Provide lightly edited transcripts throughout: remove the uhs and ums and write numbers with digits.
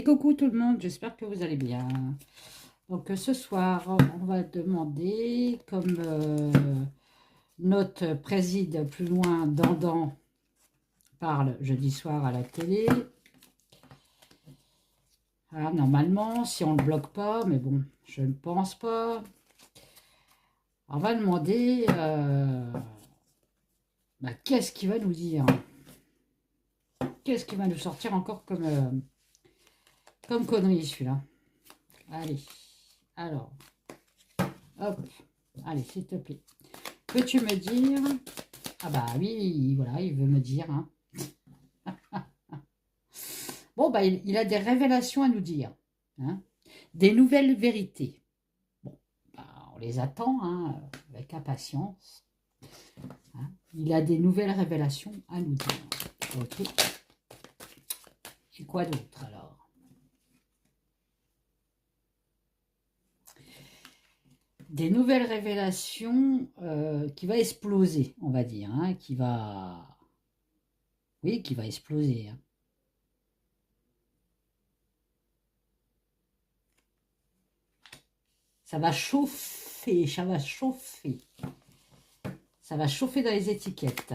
coucou tout le monde, j'espère que vous allez bien. Donc ce soir, on va demander, comme notre préside plus loin, Dandan, parle jeudi soir à la télé. Voilà, normalement, si on ne le bloque pas, mais bon, je ne pense pas. On va demander qu'est-ce qu'il va nous dire. Qu'est-ce qu'il va nous sortir encore comme connerie celui-là. Allez, alors, hop, allez, s'il te plaît. Peux-tu me dire... Ah bah oui, voilà, il veut me dire. Hein. Bon, bah il a des révélations à nous dire. Hein. Des nouvelles vérités. Bon, bah, on les attend hein, avec impatience. Hein. Il a des nouvelles révélations à nous dire. Ok. Et quoi d'autre alors? Des nouvelles révélations qui va exploser, on va dire. Hein, qui va... Oui, qui va exploser. Hein. Ça va chauffer, ça va chauffer. Ça va chauffer dans les étiquettes.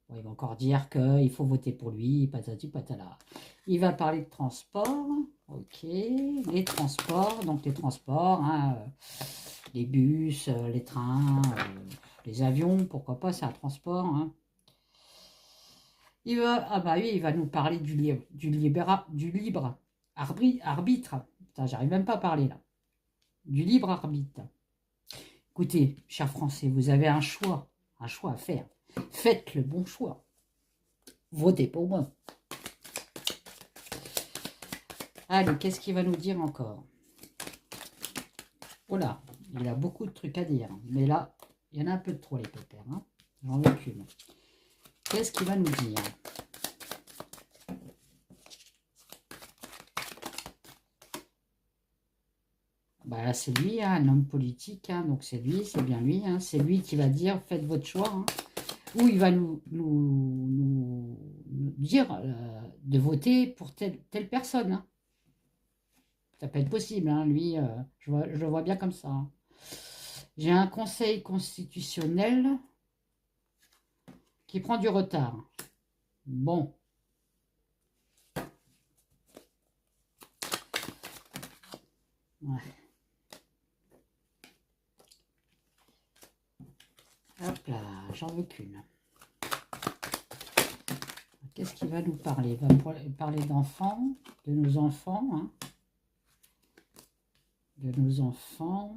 Bon, il va encore dire qu'il faut voter pour lui, patati patala. Il va parler de transport. Ok, les transports, donc les transports, hein, les bus, les trains, les avions, pourquoi pas, c'est un transport. Hein. Ah bah oui, il va nous parler du libre arbitre. Putain, j'arrive même pas à parler là. Du libre arbitre. Écoutez, chers Français, vous avez un choix à faire. Faites le bon choix. Votez pour moi. Allez, qu'est-ce qu'il va nous dire encore? Oh là, il a beaucoup de trucs à dire. Mais là, il y en a un peu de trop, les pépères. Hein. J'en veux qu'une. Qu'est-ce qu'il va nous dire? Bah, c'est lui, hein, un homme politique. Hein, donc c'est lui, c'est bien lui. Hein, c'est lui qui va dire, faites votre choix. Hein, ou il va nous dire de voter pour telle personne. Hein. Ça peut être possible, hein, lui, je le vois bien comme ça. Hein. J'ai un conseil constitutionnel qui prend du retard. Bon. Ouais. Hop là, j'en veux qu'une. Qu'est-ce qu'il va nous parler? Il va parler d'enfants, de nos enfants. Hein. De nos enfants.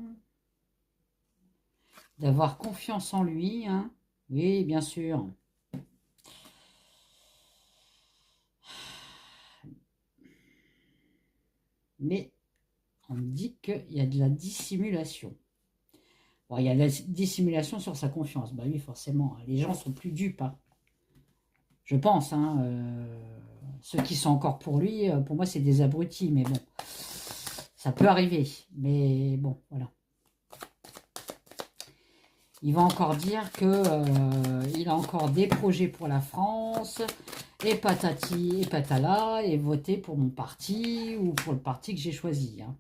D'avoir confiance en lui. Hein. Oui, bien sûr. Mais on me dit qu'il y a de la dissimulation. Bon, il y a de la dissimulation sur sa confiance. Bah oui, forcément. Les gens sont plus dupes. Hein. Je pense. Hein, ceux qui sont encore pour lui, pour moi, c'est des abrutis. Mais bon, ça peut arriver. Mais bon, voilà. Il va encore dire qu'il a encore des projets pour la France, et patati et patala, et voter pour mon parti, ou pour le parti que j'ai choisi. Hein.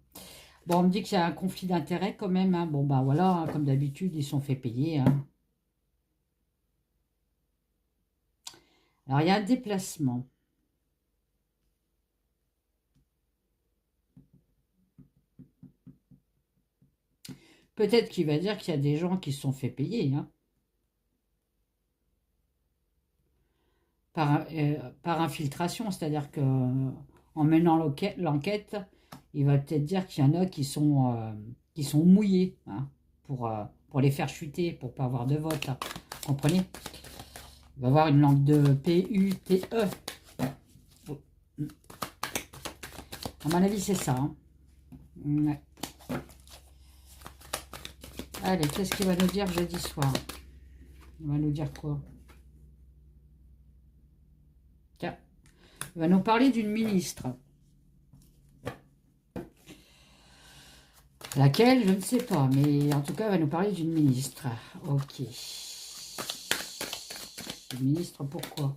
Bon, on me dit qu'il y a un conflit d'intérêts quand même. Hein. Bon, bah voilà, hein, comme d'habitude, ils sont fait payer. Hein. Alors, il y a un déplacement. Peut-être qu'il va dire qu'il y a des gens qui se sont fait payer. Hein. Par infiltration, c'est-à-dire que en menant l'enquête, il va peut-être dire qu'il y en a qui sont mouillés hein, pour les faire chuter, pour pas avoir de vote. Hein. Vous comprenez? Il va avoir une langue de P-U-T-E. À mon avis, c'est ça. Hein. Ouais. Allez, qu'est-ce qu'il va nous dire jeudi soir? Il va nous dire quoi? Tiens, il va nous parler d'une ministre. Laquelle, je ne sais pas, mais en tout cas, elle va nous parler d'une ministre. Ok. Une ministre, pourquoi?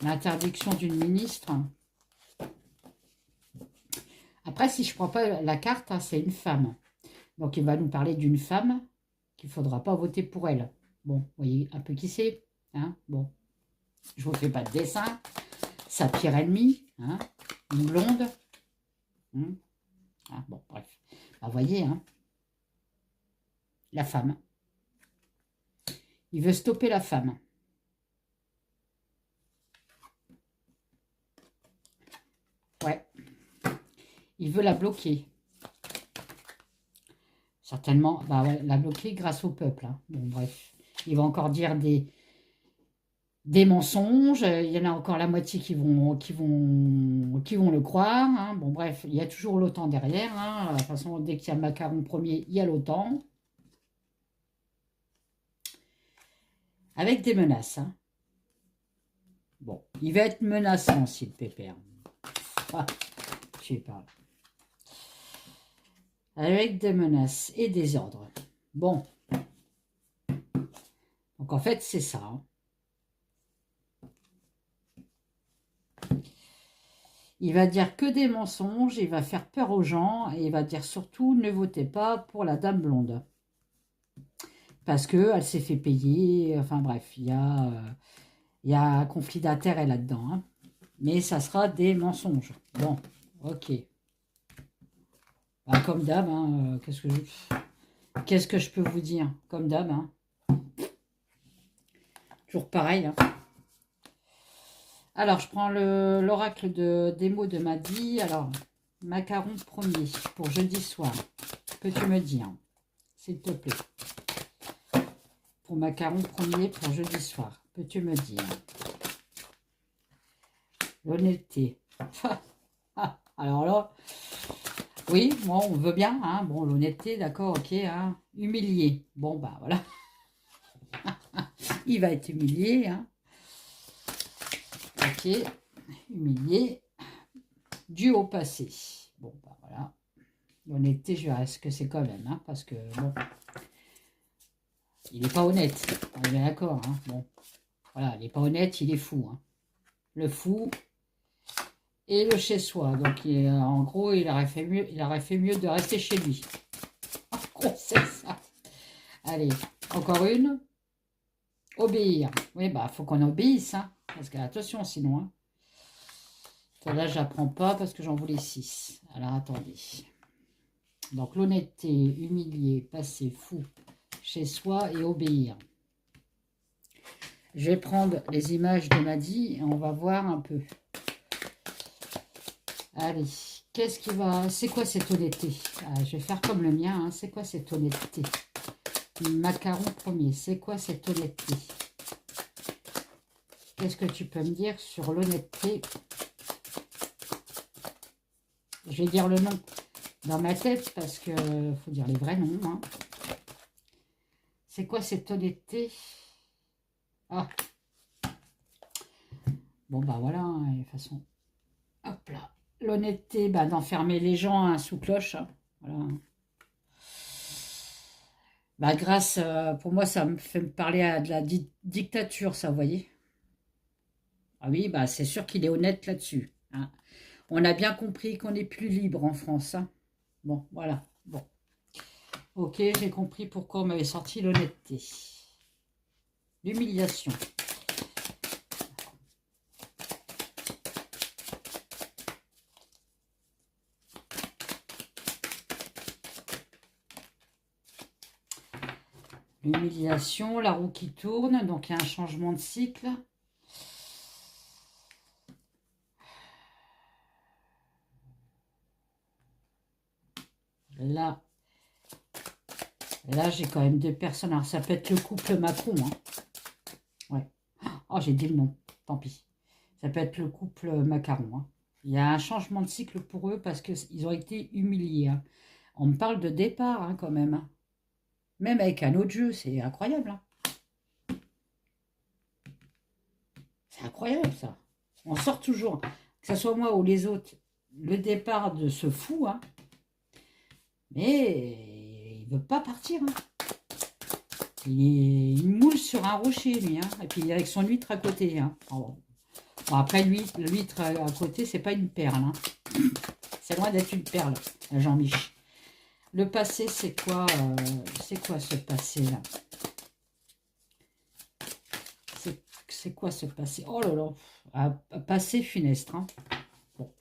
L'interdiction d'une ministre. Après, si je ne prends pas la carte, hein, c'est une femme. Donc, il va nous parler d'une femme qu'il ne faudra pas voter pour elle. Bon, vous voyez un peu qui c'est. Hein, bon, je ne vous fais pas de dessin. Sa pire ennemie, hein, une blonde. Ah, bon, bref. Vous voyez, hein, la femme. Il veut stopper la femme. Ouais. Il veut la bloquer. Certainement, bah ouais, la bloquer grâce au peuple. Hein. Bon, bref. Il va encore dire des mensonges. Il y en a encore la moitié qui vont le croire. Hein. Bon, bref, il y a toujours l'OTAN derrière. Hein. De toute façon, dès qu'il y a Macron premier, il y a l'OTAN. Avec des menaces. Hein. Bon, il va être menaçant, si le pépère. Ah, je sais pas. Avec des menaces et des ordres. Bon. Donc, en fait, c'est ça. Hein. Il va dire que des mensonges, il va faire peur aux gens et il va dire surtout ne votez pas pour la dame blonde. Parce qu'elle s'est fait payer, enfin bref, il y a un conflit d'intérêts là-dedans. Hein. Mais ça sera des mensonges. Bon, ok. Bah, comme d'hab, hein, qu'est-ce que je peux vous dire? Comme d'hab, hein. Toujours pareil. Hein. Alors, je prends l'oracle des mots de Madi. Alors, macaron premier pour jeudi soir. Peux-tu me dire, s'il te plaît? Pour macaron premier pour jeudi soir. Peux-tu me dire? L'honnêteté. Alors là, oui, bon, on veut bien. Hein, bon, l'honnêteté, d'accord, ok. Hein, humilié. Bon, bah voilà. Il va être humilié. Hein. Ok, humilié. Dû au passé. Bon, bah voilà. L'honnêteté, je verrai ce que c'est quand même. Hein, parce que, bon, il n'est pas honnête. On est bien d'accord. Hein, bon, voilà, il n'est pas honnête, il est fou. Hein. Le fou et le chez-soi. Donc, en gros, il aurait fait mieux de rester chez lui. En gros, c'est ça. Allez, encore une. Obéir. Oui, bah, faut qu'on obéisse. Hein, parce que, attention, sinon. Hein. Là, je n'apprends pas parce que j'en voulais 6. Alors, attendez. Donc, l'honnêteté, humilier, passer fou, chez soi et obéir. Je vais prendre les images de Madi et on va voir un peu. Allez, qu'est-ce qui va... C'est quoi cette honnêteté? Je vais faire comme le mien. Hein. C'est quoi cette honnêteté? Macaron premier. C'est quoi cette honnêteté? Qu'est-ce que tu peux me dire sur l'honnêteté? Je vais dire le nom dans ma tête parce que faut dire les vrais noms. Hein. C'est quoi cette honnêteté? Ah. Bon, bah voilà, hein, de toute façon. Hop là. L'honnêteté, bah, d'enfermer les gens hein, sous cloche. Hein. Voilà. Bah, grâce, pour moi, ça me fait me parler à de la dictature, ça, vous voyez. Ah oui, bah, c'est sûr qu'il est honnête là-dessus. Hein. On a bien compris qu'on est plus libre en France. Hein. Bon, voilà. Bon. Ok, j'ai compris pourquoi on m'avait sorti l'honnêteté. L'humiliation. L'humiliation, la roue qui tourne, donc il y a un changement de cycle. Là j'ai quand même 2 personnes. Alors, ça peut être le couple Macron. Hein. Ouais. Oh, j'ai dit le nom. Tant pis. Ça peut être le couple Macaron. Hein. Il y a un changement de cycle pour eux parce qu'ils ont été humiliés. Hein. On me parle de départ hein, quand même. Hein. Même avec un autre jeu, c'est incroyable. Hein. C'est incroyable ça. On sort toujours, que ce soit moi ou les autres, le départ de ce fou. Hein. Mais il ne veut pas partir. Hein. Il moule sur un rocher, lui. Hein. Et puis avec son huître à côté. Hein. Oh. Bon, après, l'huître à côté, c'est pas une perle. Hein. C'est loin d'être une perle, Jean-Mich. Le passé, c'est quoi ce passé-là? C'est quoi ce passé? Oh là là, un passé funeste. Hein. Bon.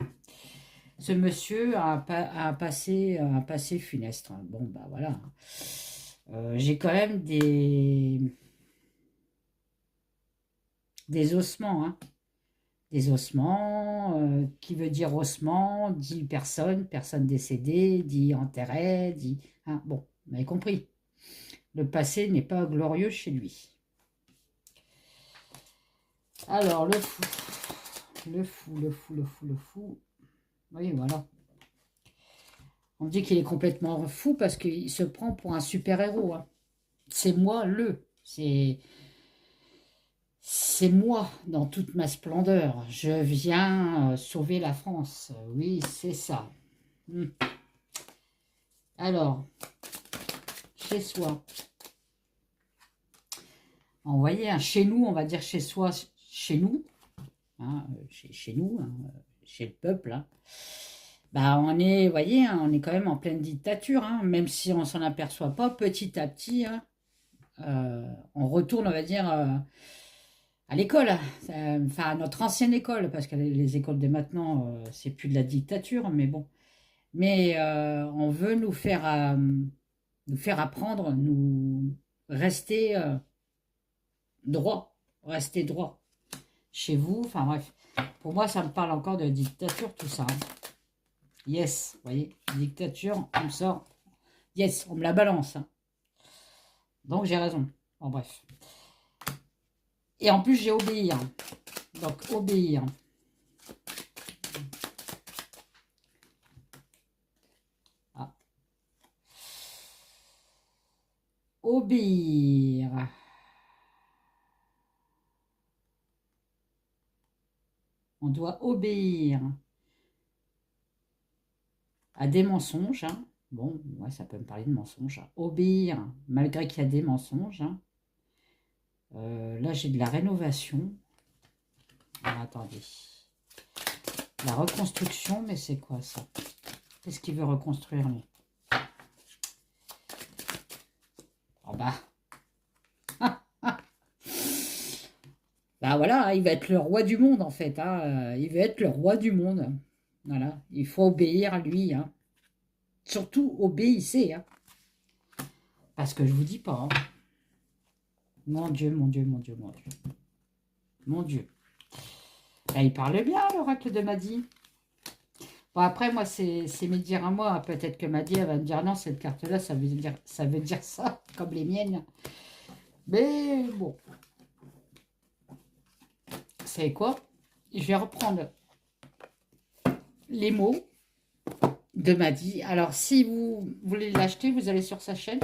Ce monsieur a un passé funeste. Hein. Bon, bah voilà. J'ai quand même des ossements. Hein. Des ossements, qui veut dire ossement, dit personne, personne décédée, dit enterré, dit... Hein, bon, vous m'avez compris. Le passé n'est pas glorieux chez lui. Alors, le fou. Le fou, le fou, le fou, le fou. Oui, voilà. On dit qu'il est complètement fou parce qu'il se prend pour un super-héros. Hein. C'est moi, c'est moi dans toute ma splendeur. Je viens sauver la France. Oui, c'est ça. Alors, chez soi. Vous voyez, hein, chez nous, on va dire chez soi, chez nous. Hein, chez nous, hein, chez le peuple. Hein. Bah, on est, vous voyez, hein, on est quand même en pleine dictature. Hein, même si on s'en aperçoit pas, petit à petit, hein, on retourne, on va dire... à l'école, enfin à notre ancienne école, parce que les écoles de maintenant, c'est plus de la dictature, mais bon. Mais on veut nous faire apprendre, nous rester droit, rester droit. Chez vous, enfin bref. Pour moi, ça me parle encore de dictature, tout ça. Hein. Yes, vous voyez, dictature, on me sort. Yes, on me la balance. Hein. Donc j'ai raison. Bon bref. Et en plus, j'ai obéir. Donc, obéir. Ah. Obéir. On doit obéir à des mensonges. Hein. Bon, ouais, ça peut me parler de mensonges. Hein. Obéir, malgré qu'il y a des mensonges. Hein. Là, j'ai de la rénovation. Alors, attendez. La reconstruction, mais c'est quoi ça? Qu'est-ce qu'il veut reconstruire, lui? Oh bah. Bah voilà, hein, il va être le roi du monde, en fait. Hein. Il va être le roi du monde. Voilà, il faut obéir à lui. Hein. Surtout, obéissez. Hein. Parce que je vous dis pas. Hein. Mon Dieu, mon Dieu, mon Dieu, mon Dieu. Mon Dieu. Là, il parle bien, l'oracle de Madi. Bon, après, moi, c'est mes dires à moi. Peut-être que Madi, elle va me dire non, cette carte-là, ça veut dire ça, comme les miennes. Mais bon. C'est quoi? Je vais reprendre les mots de Madi. Alors, si vous voulez l'acheter, vous allez sur sa chaîne.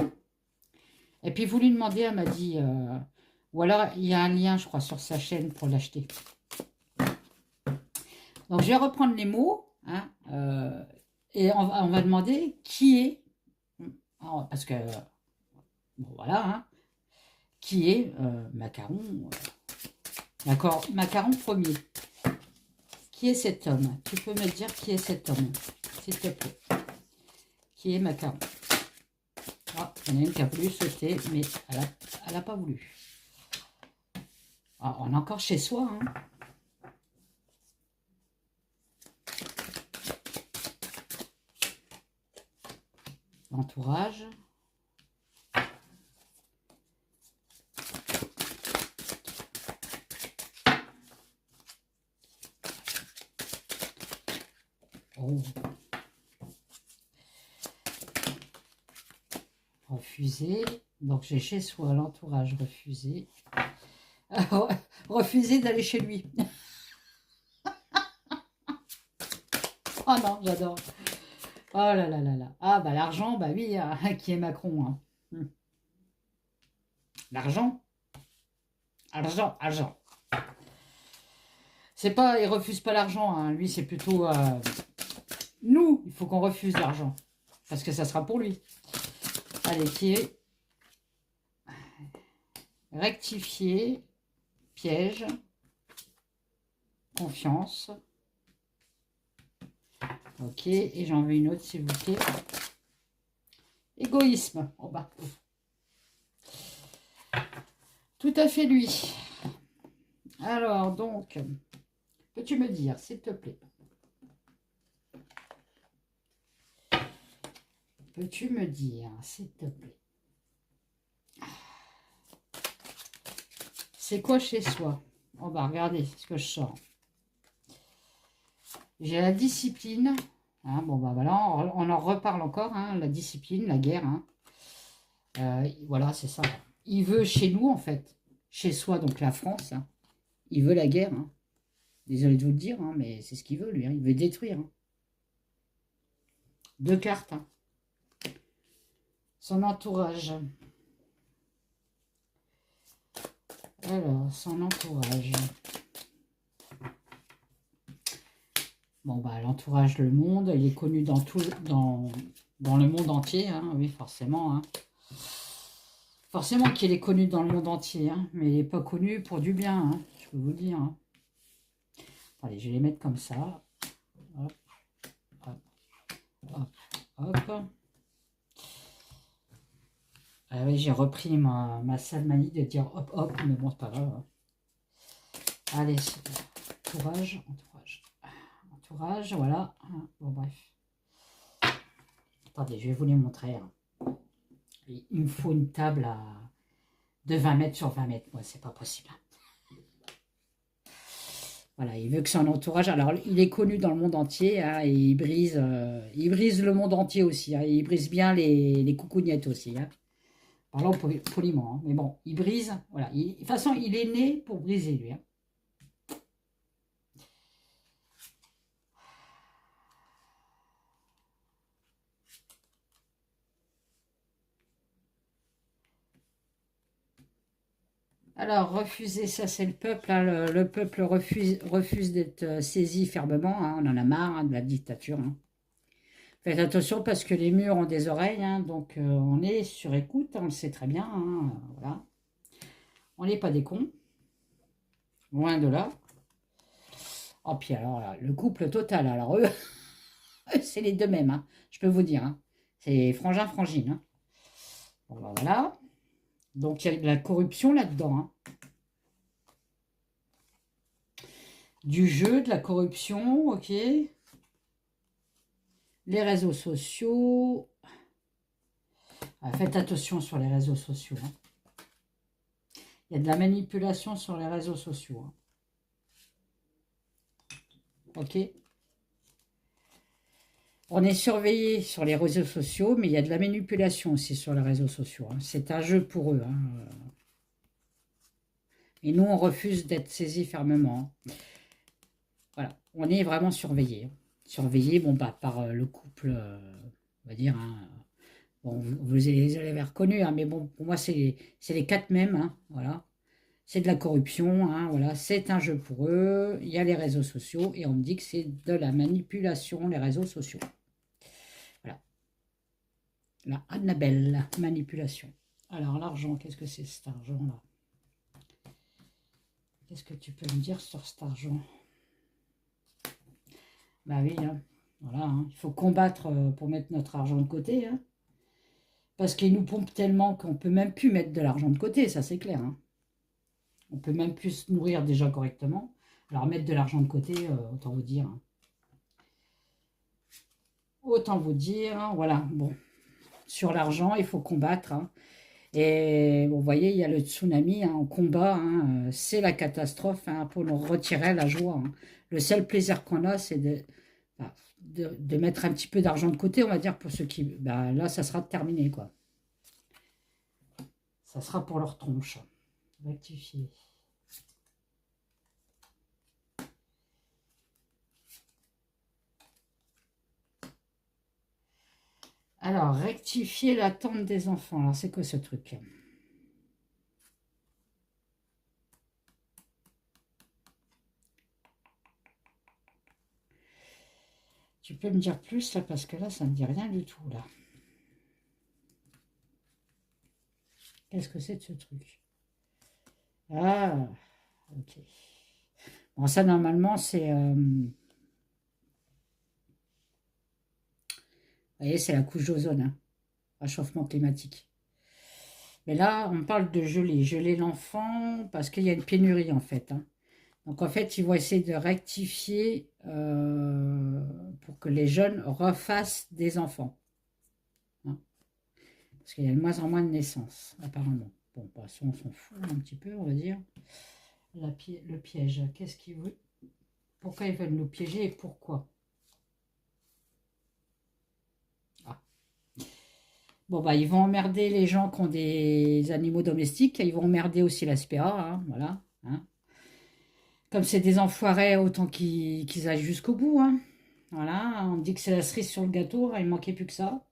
Et puis, vous lui demandez à Madi. Ou alors, il y a un lien, je crois, sur sa chaîne pour l'acheter. Donc, je vais reprendre les mots. Hein, et on va demander qui est. Parce que, bon, voilà. Hein, qui est Macaron. D'accord, Macaron premier. Qui est cet homme? Tu peux me dire qui est cet homme, s'il te plaît? Qui est Macaron? Ah, il y en a une qui a voulu sauter, mais elle n'a pas voulu. Ah, on est encore chez soi. Hein. L'entourage. Oh. Refusé. Donc j'ai chez soi l'entourage refusé. Refusé d'aller chez lui. Oh non, j'adore. Oh là là là là. Ah bah l'argent, bah oui, qui est Macron. Hein. L'argent. Argent, argent. C'est pas, il refuse pas l'argent. Hein. Lui, c'est plutôt nous. Il faut qu'on refuse l'argent parce que ça sera pour lui. Allez, qui est rectifié, piège. Confiance. Ok, et j'en veux une autre, s'il vous plaît. Égoïsme. Oh bah. Tout à fait lui. Alors, donc, peux-tu me dire, s'il te plaît? Peux-tu me dire, s'il te plaît? C'est quoi chez soi? On va regarder ce que je sors. J'ai la discipline. Hein, bon, bah voilà, on en reparle encore. Hein, la discipline, la guerre. Hein. Voilà, c'est ça. Il veut chez nous, en fait. Chez soi, donc la France. Hein, il veut la guerre. Hein. Désolé de vous le dire, hein, mais c'est ce qu'il veut, lui. Hein, il veut détruire. Hein. 2 cartes. Hein. Son entourage. Alors, son entourage. Bon, bah, l'entourage, le monde, il est connu dans tout, dans le monde entier, hein, oui, forcément. Hein. Forcément qu'il est connu dans le monde entier, hein, mais il n'est pas connu pour du bien, hein, je peux vous dire. Hein. Allez, je vais les mettre comme ça. Hop, hop, hop, hop. Ah oui, j'ai repris ma sale manie de dire hop, hop, mais bon, c'est pas grave. Hein. Allez, entourage, entourage. Entourage, voilà. Bon, bref. Attendez, je vais vous les montrer. Hein. Il me faut une table de 20 mètres sur 20 mètres. Moi, c'est pas possible. Voilà, il veut que son entourage... Alors, il est connu dans le monde entier. Hein, et il brise le monde entier aussi. Hein, il brise bien les coucougnettes aussi. Hein. Parlons poliment. Hein, mais bon, il brise. Voilà. De toute façon, il est né pour briser, lui. Hein. Alors, refuser, ça c'est le peuple. Hein, le peuple refuse d'être saisi fermement. Hein, on en a marre hein, de la dictature. Hein. Faites attention parce que les murs ont des oreilles. Hein, donc, on est sur écoute. On le sait très bien. Hein, voilà. On n'est pas des cons. Loin de là. Oh, puis alors, là, le couple total. Alors, eux, c'est les deux mêmes. Hein, je peux vous dire. Hein. C'est frangin-frangine. Hein. Bon, ben, voilà. Donc, il y a de la corruption là-dedans. Hein. Du jeu, de la corruption, ok. Les réseaux sociaux. Ah, faites attention sur les réseaux sociaux. Hein. Il y a de la manipulation sur les réseaux sociaux. Hein. Ok. On est surveillé sur les réseaux sociaux, mais il y a de la manipulation aussi sur les réseaux sociaux. Hein. C'est un jeu pour eux. Hein. Et nous, on refuse d'être saisis fermement. Hein. Voilà. On est vraiment surveillé. Hein. Surveillé bon, bah, par le couple, on va dire. Hein. Bon, vous les avez reconnus, hein, mais bon, pour moi, c'est les 4 mêmes. Hein. Voilà. C'est de la corruption, hein, voilà, c'est un jeu pour eux. Il y a les réseaux sociaux et on me dit que c'est de la manipulation, les réseaux sociaux. Voilà. La Annabelle, manipulation. Alors, l'argent, qu'est-ce que c'est cet argent-là? Qu'est-ce que tu peux me dire sur cet argent? Bah oui, hein, voilà, hein, il faut combattre pour mettre notre argent de côté. Hein, parce qu'ils nous pompent tellement qu'on ne peut même plus mettre de l'argent de côté, ça c'est clair. Hein. On peut même plus se nourrir déjà correctement. Alors mettre de l'argent de côté, autant vous dire. Hein. Autant vous dire, hein, voilà, bon. Sur l'argent, il faut combattre. Hein. Et vous voyez, il y a le tsunami hein, en combat. Hein, c'est la catastrophe hein, pour nous retirer la joie. Hein. Le seul plaisir qu'on a, c'est de mettre un petit peu d'argent de côté, on va dire, pour ceux qui... Bah, là, ça sera terminé, quoi. Ça sera pour leur tronche. Rectifier. Alors, rectifier l'attente des enfants. Alors, c'est quoi ce truc? Tu peux me dire plus, là, parce que là, ça ne me dit rien du tout, là. Qu'est-ce que c'est de ce truc? Ah, ok. Bon, ça, normalement, c'est... vous voyez, c'est la couche d'ozone, hein, réchauffement climatique. Mais là, on parle de geler. Geler l'enfant parce qu'il y a une pénurie, en fait, hein. Donc, en fait, ils vont essayer de rectifier pour que les jeunes refassent des enfants, hein. Parce qu'il y a de moins en moins de naissances, apparemment. Bon, de toute façon, on s'en fout un petit peu, on va dire. Le piège, qu'est-ce qu'ils veulent? Pourquoi ils veulent nous piéger et pourquoi? Ah. Bon, bah, ils vont emmerder les gens qui ont des animaux domestiques. Ils vont emmerder aussi la SPA, hein, voilà, hein. Comme c'est des enfoirés, autant qu'ils aillent jusqu'au bout, hein. Voilà, on dit que c'est la cerise sur le gâteau, il ne manquait plus que ça.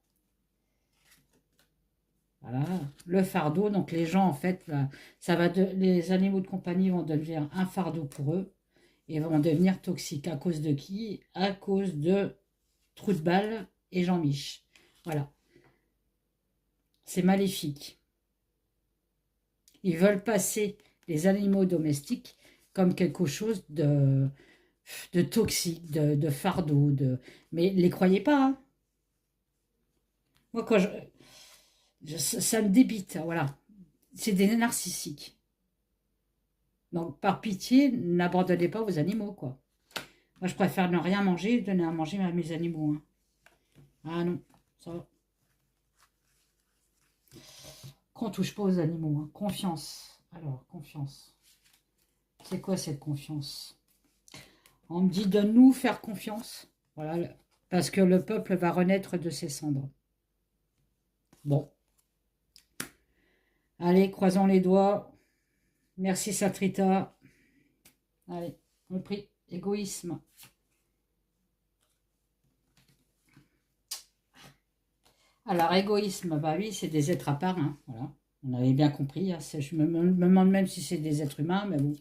Voilà, le fardeau, donc les gens, en fait, là, les animaux de compagnie vont devenir un fardeau pour eux et vont devenir toxiques. À cause de qui? À cause de Trou de Balle et Jean-Mich. Voilà, c'est maléfique. Ils veulent passer les animaux domestiques comme quelque chose de toxique, de fardeau, mais ne les croyez pas, hein. Moi, ça me débite, hein, voilà. C'est des narcissiques. Donc, par pitié, n'abandonnez pas vos animaux, quoi. Moi, je préfère ne rien manger et donner à manger à mes animaux, hein. Ah non, ça. Qu'on touche pas aux animaux, hein. Confiance. Alors, confiance. C'est quoi cette confiance? On me dit, donne-nous faire confiance. Voilà, parce que le peuple va renaître de ses cendres. Bon. Allez, croisons les doigts. Merci, Satrita. Allez, compris. Égoïsme. Alors, égoïsme, bah oui, c'est des êtres à part, hein, voilà. On avait bien compris, hein. Je me demande même si c'est des êtres humains, mais bon.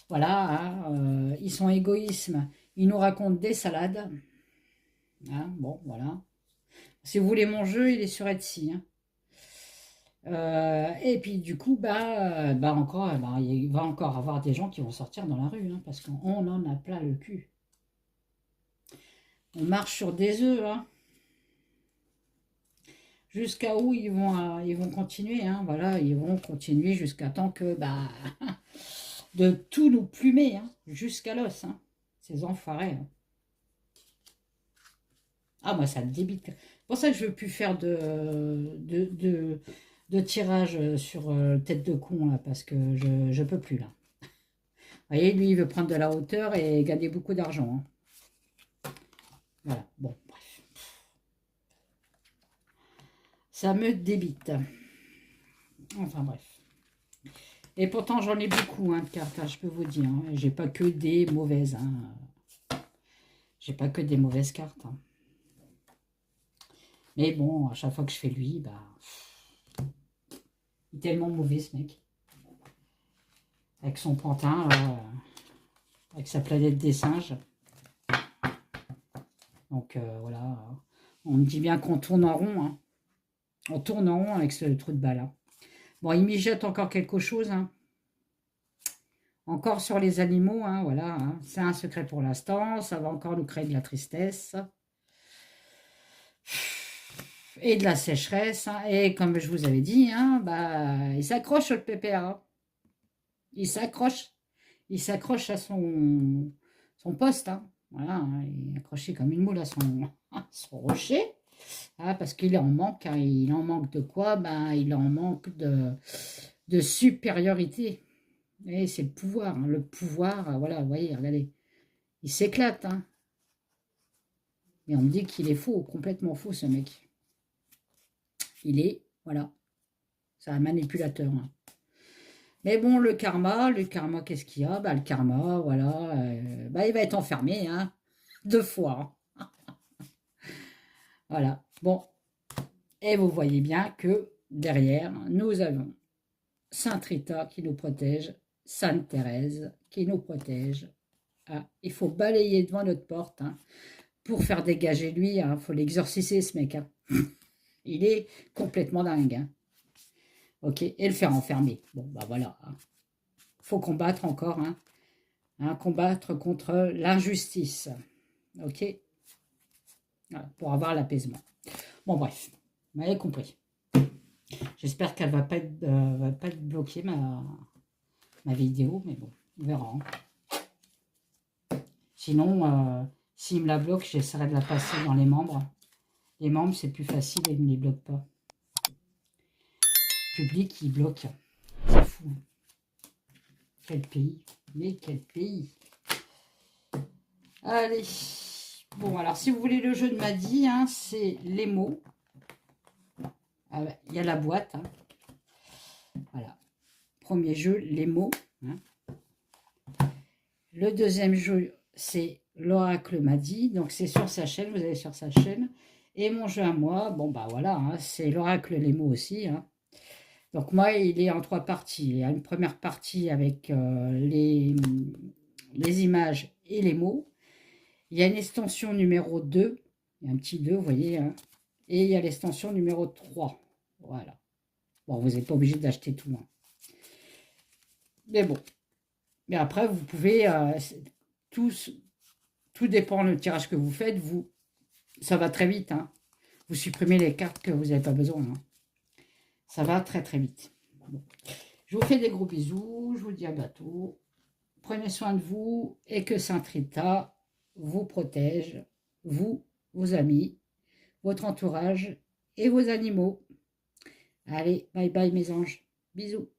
Voilà, hein, ils sont égoïsmes. Ils nous racontent des salades, hein, bon, voilà. Si vous voulez mon jeu, il est sur Etsy, hein. Et puis du coup, encore, il va encore avoir des gens qui vont sortir dans la rue, hein, parce qu'on en a plein le cul. On marche sur des œufs, hein. Jusqu'à où ils vont continuer, hein, voilà, ils vont continuer jusqu'à temps que, de tout nous plumer, hein, jusqu'à l'os, hein, ces enfoirés, hein. Ah, moi, ça me débite. C'est pour ça que je ne veux plus faire de tirage sur tête de con, là, parce que je ne peux plus, là. Vous voyez, lui, il veut prendre de la hauteur et gagner beaucoup d'argent, hein. Voilà, bon, bref. Ça me débite. Enfin, bref. Et pourtant, j'en ai beaucoup, hein, de cartes, hein, je peux vous dire, hein. J'ai pas que des mauvaises, hein. J'ai pas que des mauvaises cartes, hein. Mais bon, à chaque fois que je fais lui, il est tellement mauvais, ce mec. Avec son pantin, là, avec sa planète des singes. Donc, voilà. On me dit bien qu'on tourne en rond, hein. On tourne en rond avec ce trou de balle, hein. Bon, il m'y jette encore quelque chose, hein. Encore sur les animaux, hein, voilà, hein. C'est un secret pour l'instant. Ça va encore nous créer de la tristesse. Et de la sécheresse, hein. Et comme je vous avais dit, hein, il s'accroche le pépère, hein. Il s'accroche. Il s'accroche à son poste, hein. Voilà, hein. Il est accroché comme une moule à son rocher. Ah, parce qu'il en manque, hein. Il en manque de quoi? Il en manque de supériorité. Et c'est le pouvoir, hein. Le pouvoir, voilà, vous voyez, regardez. Il s'éclate, hein. Et on me dit qu'il est faux, complètement faux, ce mec. Il est, voilà, c'est un manipulateur, hein. Mais bon, le karma, qu'est-ce qu'il y a? Le karma, voilà, il va être enfermé, hein, 2 fois, hein. Voilà, bon. Et vous voyez bien que derrière, nous avons Sainte Rita qui nous protège, Sainte Thérèse qui nous protège. Ah, il faut balayer devant notre porte, hein, pour faire dégager lui, il faut l'exorciser, ce mec, hein. Il est complètement dingue, hein. Ok, et le faire enfermer. Bon, voilà, hein. Faut combattre encore, hein. hein, combattre contre l'injustice. Ok, voilà, pour avoir l'apaisement. Bon, bref, vous m'avez compris. J'espère qu'elle va pas être bloquée, ma vidéo, mais bon, on verra. Sinon, s'il me la bloque, j'essaierai de la passer dans les membres. Les membres, c'est plus facile et ils ne les bloquent pas. Public, il bloque. C'est fou. Quel pays? Mais quel pays? Allez. Bon, alors, si vous voulez le jeu de Maddy, hein, c'est les mots. Ah, il y a la boîte. Hein. Voilà. Premier jeu, les mots. Hein. Le deuxième jeu, c'est l'oracle Maddy. Donc, c'est sur sa chaîne. Vous allez sur sa chaîne. Et mon jeu à moi, bon, bah voilà, hein, c'est l'oracle les mots aussi. Hein. Donc, moi, il est en 3 parties. Il y a une première partie avec les images et les mots. Il y a une extension numéro 2. Il y a un petit 2, vous voyez. Hein. Et il y a l'extension numéro 3. Voilà. Bon, vous n'êtes pas obligé d'acheter tout. Hein. Mais bon. Mais après, vous pouvez... tout dépend du tirage que vous faites. Ça va très vite. Hein. Vous supprimez les cartes que vous n'avez pas besoin. Hein. Ça va très très vite. Bon. Je vous fais des gros bisous. Je vous dis à bientôt. Prenez soin de vous et que Saint Rita vous protège, vous, vos amis, votre entourage et vos animaux. Allez, bye bye mes anges. Bisous.